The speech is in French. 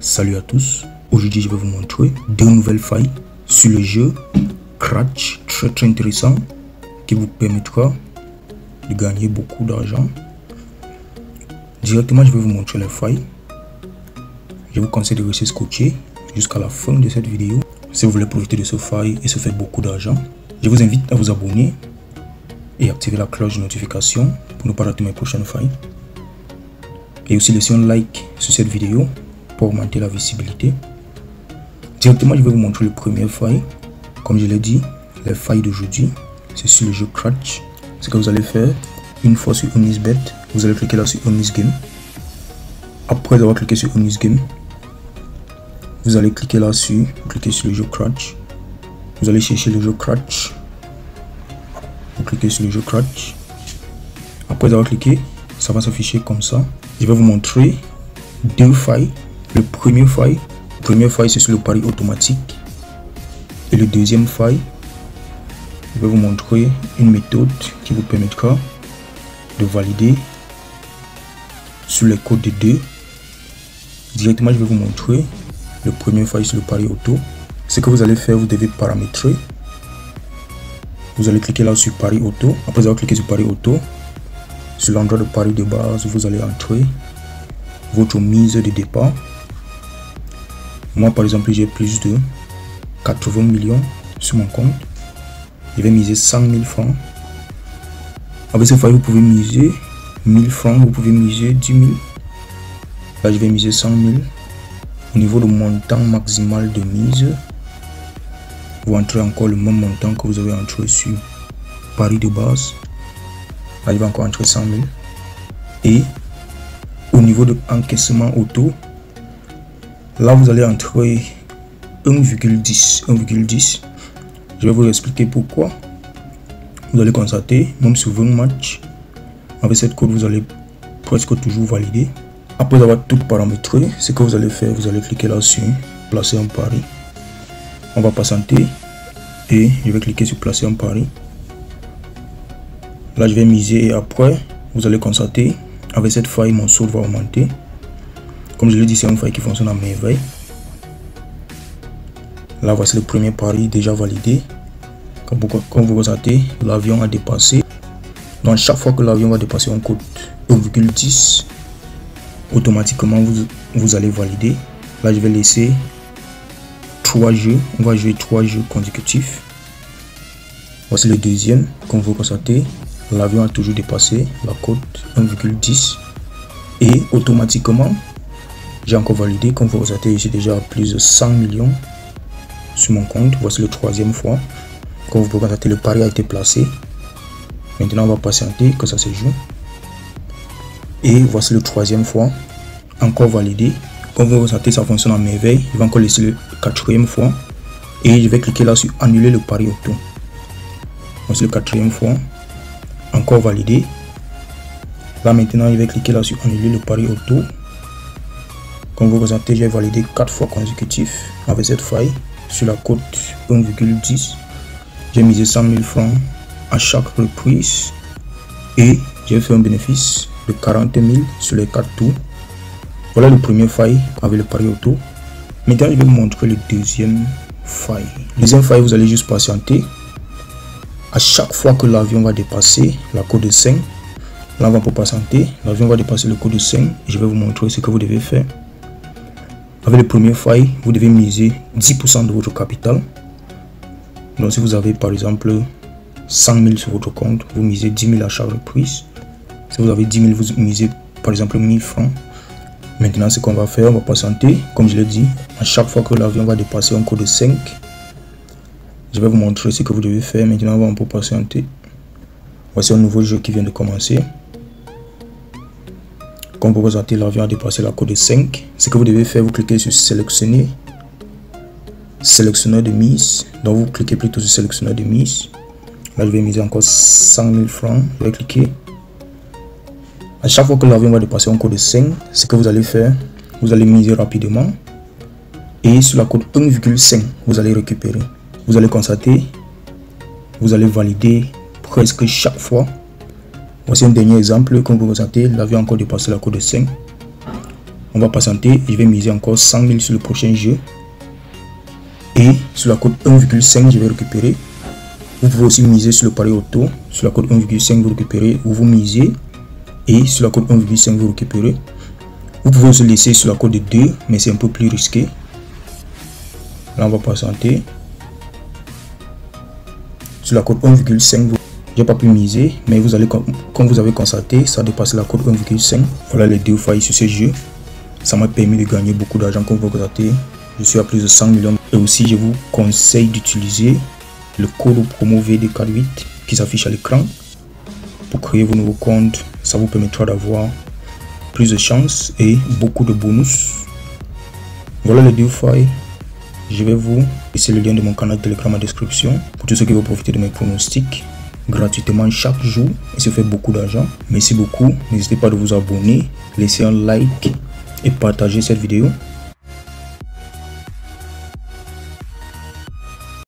Salut à tous, aujourd'hui je vais vous montrer deux nouvelles failles sur le jeu Cratch, très intéressant, qui vous permettra de gagner beaucoup d'argent. Directement je vais vous montrer les failles. Je vous conseille de rester scotché jusqu'à la fin de cette vidéo si vous voulez profiter de ce faille et se faire beaucoup d'argent. Je vous invite à vous abonner et activer la cloche de notification pour ne pas rater mes prochaines failles. Et aussi laissez un like sur cette vidéo pour augmenter la visibilité. Directement je vais vous montrer le premier faille. Comme je l'ai dit, les failles d'aujourd'hui c'est sur le jeu Cratch. Ce que vous allez faire, une fois sur OmnisBet, vous allez cliquer là sur OmnisGame. Après avoir cliqué sur OmnisGame, vous allez cliquer là sur, cliquer sur le jeu Cratch. Vous allez chercher le jeu Cratch. Vous cliquez sur le jeu Cratch. Après avoir cliqué, ça va s'afficher comme ça. Je vais vous montrer deux failles. Le premier faille c'est sur le pari automatique. Et le deuxième faille, je vais vous montrer une méthode qui vous permettra de valider sur les codes de 2. Directement, je vais vous montrer le premier faille sur le pari auto. Ce que vous allez faire, vous devez paramétrer. Vous allez cliquer là sur pari auto. Après avoir cliqué sur pari auto, sur l'endroit de pari de base, vous allez entrer votre mise de départ. Moi par exemple j'ai plus de 80 millions sur mon compte. Je vais miser 100 000 francs. Avec ce faille vous pouvez miser 1000 francs, vous pouvez miser 10 000. Là je vais miser 100 000. Au niveau du montant maximal de mise, vous entrez encore le même montant que vous avez entré sur pari de base. Là je vais encore entrer 100 000. Et au niveau de encaissement auto, là vous allez entrer 1,10. Je vais vous expliquer pourquoi. Vous allez constater, même sur 20 matchs, avec cette code vous allez presque toujours valider. Après avoir tout paramétré, ce que vous allez faire, vous allez cliquer là sur placer un pari. On va patienter et je vais cliquer sur placer un pari. Là je vais miser et après vous allez constater, avec cette faille mon solde va augmenter. Comme je l'ai dit, c'est une faille qui fonctionne à merveille. Là voici le premier pari déjà validé. Comme vous constatez, l'avion a dépassé. Donc chaque fois que l'avion va dépasser un code 1,10, automatiquement vous allez valider. Là je vais laisser 3 jeux. On va jouer 3 jeux consécutifs. Voici le deuxième. Comme vous constatez, l'avion a toujours dépassé la cote 1,10 et automatiquement j'ai encore validé. Comme vous constatez, j'ai déjà plus de 100 millions sur mon compte. Voici le troisième fois. Comme vous pouvez constater, le pari a été placé. Maintenant on va patienter que ça se joue. Et voici le troisième fois, encore validé. Comme vous constatez, ça fonctionne à merveille. Je vais encore laisser le quatrième fois et je vais cliquer là sur annuler le pari auto. Voici le quatrième fois, encore validé. Là maintenant je vais cliquer là sur annuler le pari auto. Comme vous constatez, j'ai validé 4 fois consécutifs avec cette faille sur la cote 1,10. J'ai misé 100 000 francs à chaque reprise et j'ai fait un bénéfice de 40 000 sur les 4 tours. Voilà le premier faille avec le pari auto. Maintenant je vais vous montrer le deuxième faille. Le deuxième faille, vous allez juste patienter. À chaque fois que l'avion va dépasser la cote de 5, là on va patienter, l'avion va dépasser le code de 5. Je vais vous montrer ce que vous devez faire. Avec le premier faille, vous devez miser 10% de votre capital. Donc si vous avez par exemple 100 000 sur votre compte, vous misez 10 000 à chaque reprise. Si vous avez 10 000, vous misez par exemple 1000 francs. Maintenant ce qu'on va faire, on va patienter. Comme je l'ai dit, à chaque fois que l'avion va dépasser un code de 5, je vais vous montrer ce que vous devez faire. Maintenant on va patienter. Voici un nouveau jeu qui vient de commencer. Comme vous constatez, l'avion a dépassé la cote de 5. Ce que vous devez faire, vous cliquez sur sélectionner, sélectionneur de mise. Donc vous cliquez plutôt sur sélectionneur de mise. Là je vais miser encore 100 000 francs. Je vais cliquer. À chaque fois que l'avion va dépasser un code de 5, ce que vous allez faire, vous allez miser rapidement. Et sur la cote 1,5, vous allez récupérer. Vous allez constater, vous allez valider presque chaque fois. Voici un dernier exemple. Comme vous constatez, l'avion a encore dépassé la cote de 5. On va patienter. Je vais miser encore 100 000 sur le prochain jeu. Et sur la cote 1,5, je vais récupérer. Vous pouvez aussi miser sur le pari auto. Sur la cote 1,5, vous récupérez ou vous misez. Et sur la cote 1,5, vous récupérez. Vous pouvez aussi laisser sur la cote de 2, mais c'est un peu plus risqué. Là, on va patienter. Sur la cote 1,5, j'ai pas pu miser, mais vous allez, comme vous avez constaté, ça dépasse la cote 1,5. Voilà les deux failles sur ce jeu. Ça m'a permis de gagner beaucoup d'argent, comme vous constatez. Je suis à plus de 100 millions. Et aussi, je vous conseille d'utiliser le code promo VD48 qui s'affiche à l'écran pour créer vos nouveaux comptes. Ça vous permettra d'avoir plus de chances et beaucoup de bonus. Voilà les deux failles. Je vais vous laisser le lien de mon canal Telegram en description pour tous ceux qui veulent profiter de mes pronostics gratuitement chaque jour et se faire beaucoup d'argent. Merci beaucoup. N'hésitez pas à vous abonner, laisser un like et partager cette vidéo.